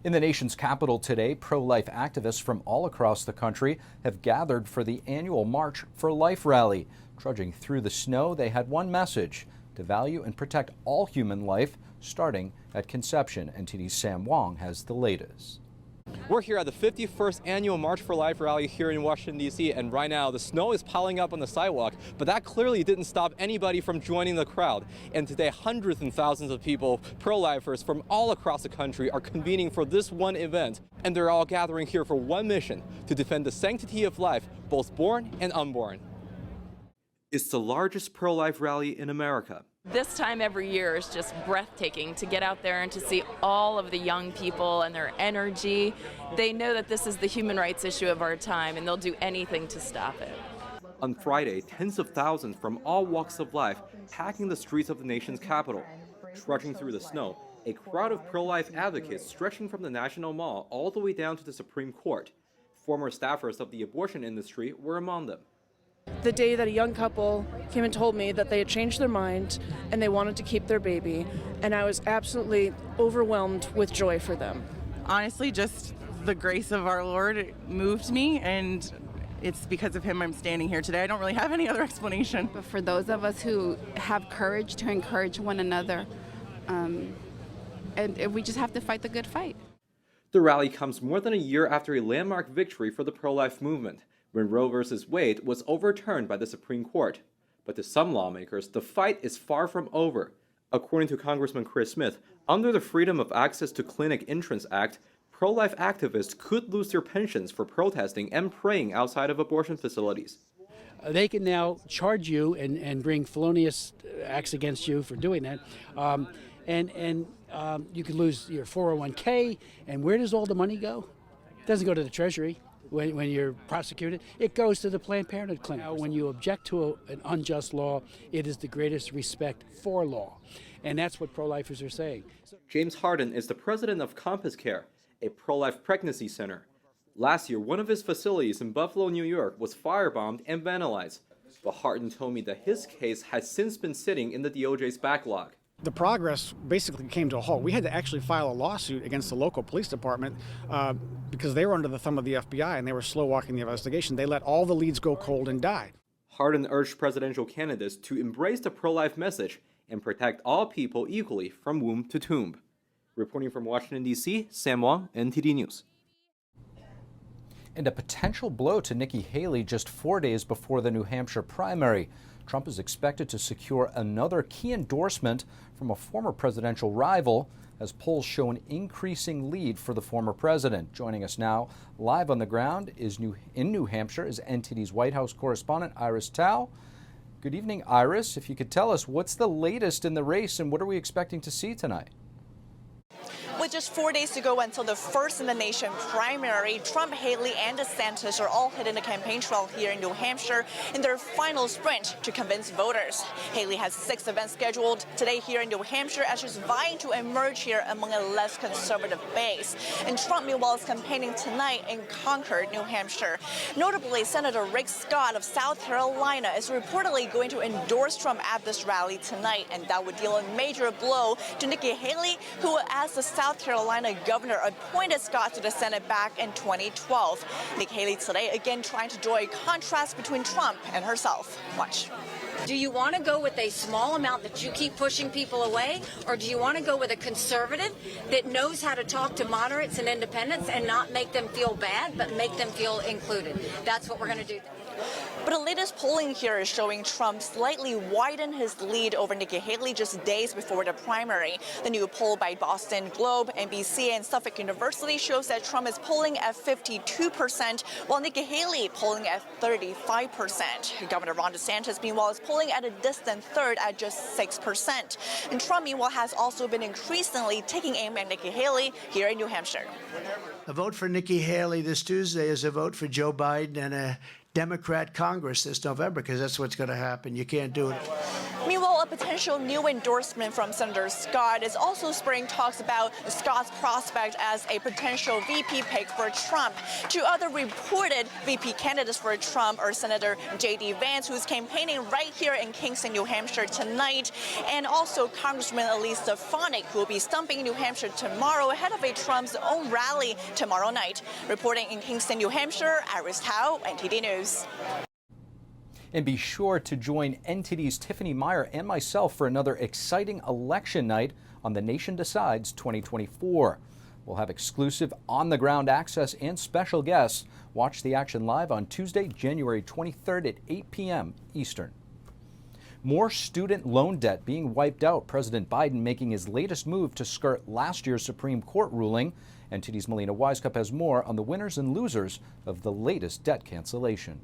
In the nation's capital today, pro-life activists from all across the country have gathered for the annual March for Life rally. Trudging through the snow, they had one message: to value and protect all human life, starting at conception. NTD's Sam Wong has the latest. We're here at the 51st annual March for Life rally here in Washington, D.C., and right now the snow is piling up on the sidewalk, but that clearly didn't stop anybody from joining the crowd. And today, hundreds and thousands of people, pro-lifers from all across the country, are convening for this one event, and they're all gathering here for one mission: to defend the sanctity of life, both born and unborn. It's the largest pro-life rally in America. This time every year is just breathtaking to get out there and to see all of the young people and their energy. They know that this is the human rights issue of our time, and they'll do anything to stop it. On Friday, tens of thousands from all walks of life packing the streets of the nation's capital. Trudging through the snow, a crowd of pro-life advocates stretching from the National Mall all the way down to the Supreme Court. Former staffers of the abortion industry were among them. The day that a young couple came and told me that they had changed their mind and they wanted to keep their baby, and I was absolutely overwhelmed with joy for them. Honestly, just the grace of our Lord moved me, and it's because of him I'm standing here today. I don't really have any other explanation. But for those of us who have courage to encourage one another, and we just have to fight the good fight. The rally comes more than a year after a landmark victory for the pro-life movement, when Roe v. Wade was overturned by the Supreme Court. But to some lawmakers, the fight is far from over. According to Congressman Chris Smith, under the Freedom of Access to Clinic Entrance Act, pro-life activists could lose their pensions for protesting and praying outside of abortion facilities. They can now charge you and bring felonious acts against you for doing that. You could lose your 401k, and where does all the money go? It doesn't go to the Treasury. When you're prosecuted, it goes to the Planned Parenthood clinic. When you object to an unjust law, it is the greatest respect for law. And that's what pro-lifers are saying. James Harden is the president of Compass Care, a pro-life pregnancy center. Last year, one of his facilities in Buffalo, New York, was firebombed and vandalized. But Harden told me that his case has since been sitting in the DOJ's backlog. The progress basically came to a halt. We had to actually file a lawsuit against the local police department because they were under the thumb of the FBI and they were slow walking the investigation. They let all the leads go cold and die. Harden urged presidential candidates to embrace the pro-life message and protect all people equally from womb to tomb. Reporting from Washington, D.C., Sam Wong, NTD News. And a potential blow to Nikki Haley just 4 days before the New Hampshire primary. Trump is expected to secure another key endorsement from a former presidential rival as polls show an increasing lead for the former president. Joining us now live on the ground in New Hampshire is NTD's White House correspondent Iris Tao. Good evening, Iris. If you could tell us what's the latest in the race and what are we expecting to see tonight? With just 4 days to go until the first-in-the-nation primary, Trump, Haley, and DeSantis are all hitting the campaign trail here in New Hampshire in their final sprint to convince voters. Haley has 6 events scheduled today here in New Hampshire as she's vying to emerge here among a less conservative base. And Trump, meanwhile, is campaigning tonight in Concord, New Hampshire. Notably, Senator Rick Scott of South Carolina is reportedly going to endorse Trump at this rally tonight, and that would deal a major blow to Nikki Haley, who, as the South Carolina governor, appointed Scott to the Senate back in 2012. Nikki Haley today again trying to draw a contrast between Trump and herself. Watch. Do you want to go with a small amount that you keep pushing people away, or do you want to go with a conservative that knows how to talk to moderates and independents and not make them feel bad, but make them feel included? That's what we're going to do. But the latest polling here is showing Trump slightly widen his lead over Nikki Haley just days before the primary. The new poll by Boston Globe, NBC, and Suffolk University shows that Trump is polling at 52%, while Nikki Haley polling at 35%. Governor Ron DeSantis, meanwhile, is polling at a distant third at just 6%. And Trump, meanwhile, has also been increasingly taking aim at Nikki Haley here in New Hampshire. A vote for Nikki Haley this Tuesday is a vote for Joe Biden and a Democrat Congress this November, because that's what's going to happen. You can't do it. Meanwhile, Well, a potential new endorsement from Senator Scott is also spurring talks about Scott's prospect as a potential VP pick for Trump. Two other reported VP candidates for Trump are Senator J.D. Vance, who's campaigning right here in Kingston, New Hampshire tonight, and also Congressman Elise Stefanik, who will be stumping New Hampshire tomorrow ahead of a Trump's own rally tomorrow night. Reporting in Kingston, New Hampshire, Iris Tao, NTD News. And be sure to join NTD's Tiffany Meyer and myself for another exciting election night on The Nation Decides 2024. We'll have exclusive on-the-ground access and special guests. Watch the action live on Tuesday, January 23rd at 8 p.m. Eastern. More student loan debt being wiped out. President Biden making his latest move to skirt last year's Supreme Court ruling. NTD's Melina Wisecup has more on the winners and losers of the latest debt cancellation.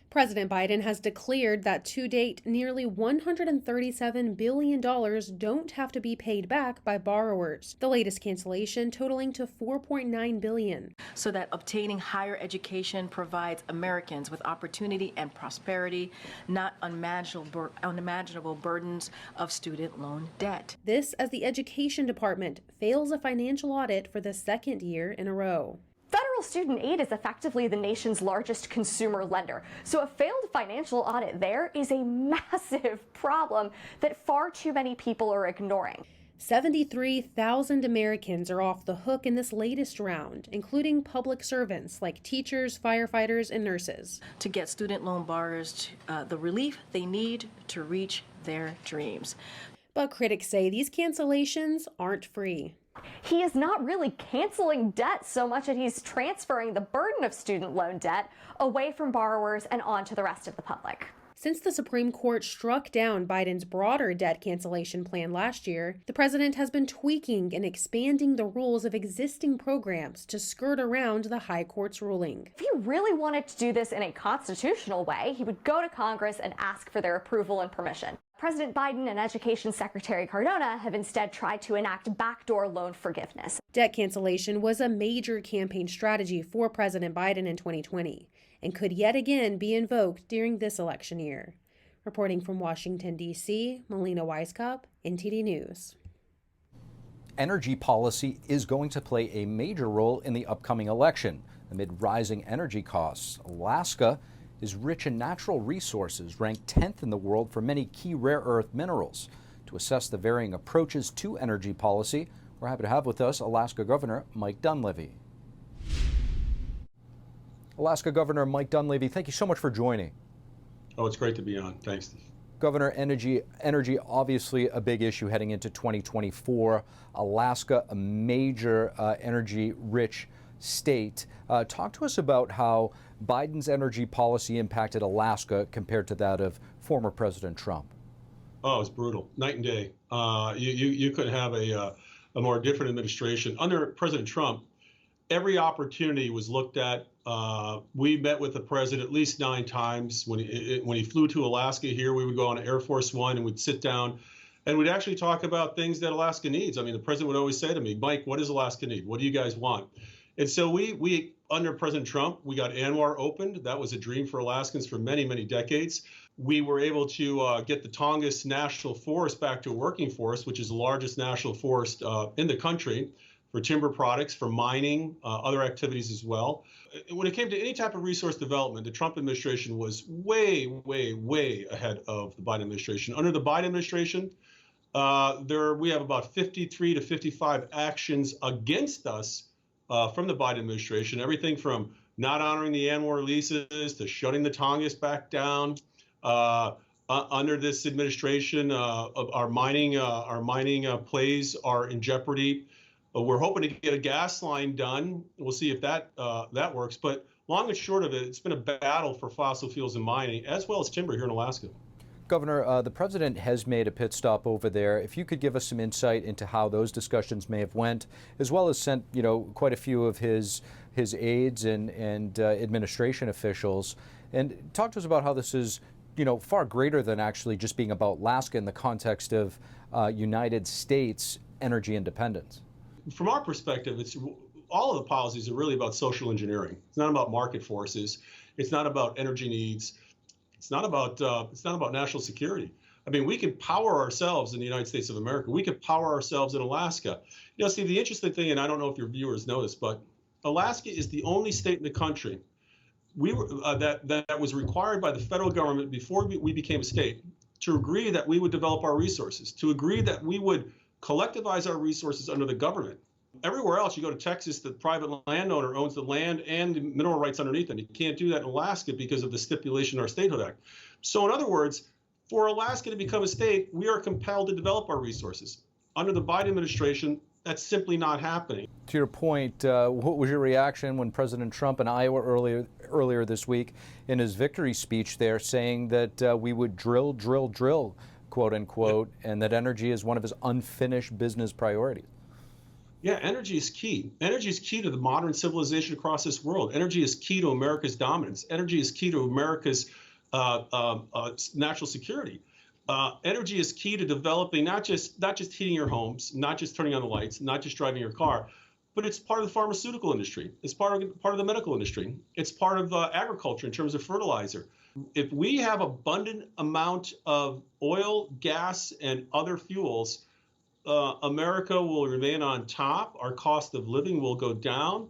President Biden has declared that to date, nearly $137 billion don't have to be paid back by borrowers. The latest cancellation totaling to $4.9 billion. So that obtaining higher education provides Americans with opportunity and prosperity, not unimaginable burdens of student loan debt. This as the Education Department fails a financial audit for the second year in a row. Federal student aid is effectively the nation's largest consumer lender, so a failed financial audit there is a massive problem that far too many people are ignoring. 73,000 Americans are off the hook in this latest round, including public servants like teachers, firefighters, and nurses. To get student loan borrowers the relief they need to reach their dreams. But critics say these cancellations aren't free. He is not really canceling debt so much as he's transferring the burden of student loan debt away from borrowers and onto the rest of the public. Since the Supreme Court struck down Biden's broader debt cancellation plan last year, the president has been tweaking and expanding the rules of existing programs to skirt around the high court's ruling. If he really wanted to do this in a constitutional way, he would go to Congress and ask for their approval and permission. President Biden and Education Secretary Cardona have instead tried to enact backdoor loan forgiveness. Debt cancellation was a major campaign strategy for President Biden in 2020 and could yet again be invoked during this election year. Reporting from Washington, D.C., Melina Wisecup, NTD News. Energy policy is going to play a major role in the upcoming election. Amid rising energy costs, Alaska is rich in natural resources, ranked 10th in the world for many key rare earth minerals. To assess the varying approaches to energy policy, we're happy to have with us Alaska Governor Mike Dunleavy. Alaska Governor Mike Dunleavy, thank you so much for joining. Oh, it's great to be on. Thanks, Steve. Governor, energy obviously a big issue heading into 2024. Alaska, a major energy-rich state. Talk to us about how Biden's energy policy impacted Alaska compared to that of former President Trump. Oh, it's brutal, night and day. You couldn't have a more different administration. Under President Trump, every opportunity was looked at. We met with the president at least 9 times. When he flew to Alaska here, we would go on Air Force One and we'd sit down and we'd actually talk about things that Alaska needs. I mean, the president would always say to me, Mike, what does Alaska need? What do you guys want? And so we under President Trump, we got ANWR opened. That was a dream for Alaskans for many, many decades. We were able to get the Tongass National Forest back to a working forest, which is the largest national forest in the country for timber products, for mining, other activities as well. When it came to any type of resource development, the Trump administration was way, way, way ahead of the Biden administration. Under the Biden administration, we have about 53 to 55 actions against us from the Biden administration, everything from not honoring the ANWR leases to shutting the Tongass back down. Under this administration, our mining plays are in jeopardy. We're hoping to get a gas line done. We'll see if that works. But long and short of it, it's been a battle for fossil fuels and mining, as well as timber here in Alaska. Governor, the president has made a pit stop over there. If you could give us some insight into how those discussions may have went, as well as sent, quite a few of his aides and administration officials, and talk to us about how this is, far greater than actually just being about Alaska in the context of United States energy independence. From our perspective, all of the policies are really about social engineering. It's not about market forces. It's not about energy needs. It's not about national security. I mean, we can power ourselves in the United States of America. We can power ourselves in Alaska. You know, Steve, the interesting thing, and I don't know if your viewers know this, but Alaska is the only state in the country that was required by the federal government before we became a state to agree that we would develop our resources, to agree that we would collectivize our resources under the government. Everywhere else, you go to Texas, the private landowner owns the land and the mineral rights underneath it. You can't do that in Alaska because of the stipulation in our Statehood Act. So in other words, for Alaska to become a state, we are compelled to develop our resources. Under the Biden administration, that's simply not happening. To your point, what was your reaction when President Trump in Iowa earlier this week in his victory speech there saying that we would drill, quote unquote, and that energy is one of his unfinished business priorities? Yeah, energy is key. Energy is key to the modern civilization across this world. Energy is key to America's dominance. Energy is key to America's national security. Energy is key to developing not just heating your homes, not just turning on the lights, not just driving your car, but it's part of the pharmaceutical industry. It's part of the medical industry. It's part of agriculture in terms of fertilizer. If we have abundant amount of oil, gas, and other fuels, America will remain on top. Our cost of living will go down.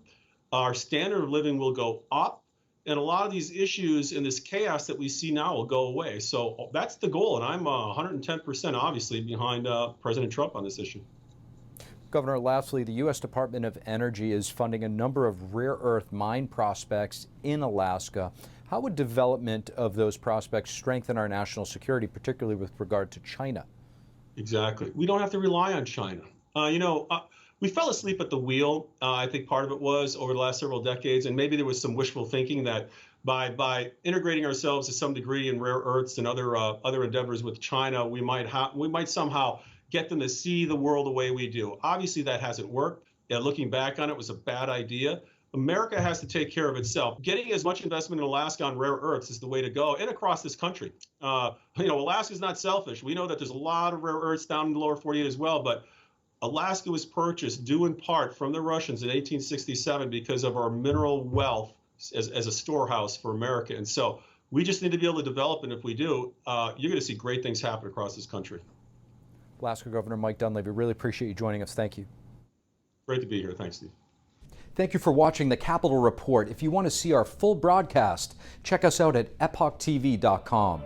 Our standard of living will go up. And a lot of these issues and this chaos that we see now will go away. So that's the goal. And I'm 110% obviously behind President Trump on this issue. Governor, lastly, the U.S. Department of Energy is funding a number of rare earth mine prospects in Alaska. How would development of those prospects strengthen our national security, particularly with regard to China? Exactly. We don't have to rely on China. We fell asleep at the wheel. I think part of it was over the last several decades, and maybe there was some wishful thinking that by integrating ourselves to some degree in rare earths and other endeavors with China, we might somehow get them to see the world the way we do. Obviously, that hasn't worked. Yeah, looking back on it, was a bad idea. America has to take care of itself. Getting as much investment in Alaska on rare earths is the way to go, and across this country. Alaska's not selfish. We know that there's a lot of rare earths down in the lower 48 as well, but Alaska was purchased due in part from the Russians in 1867 because of our mineral wealth as a storehouse for America. And so we just need to be able to develop, and if we do, you're going to see great things happen across this country. Alaska Governor Mike Dunleavy, really appreciate you joining us. Thank you. Great to be here. Thanks, Steve. Thank you for watching the Capitol Report. If you want to see our full broadcast, check us out at epochtv.com.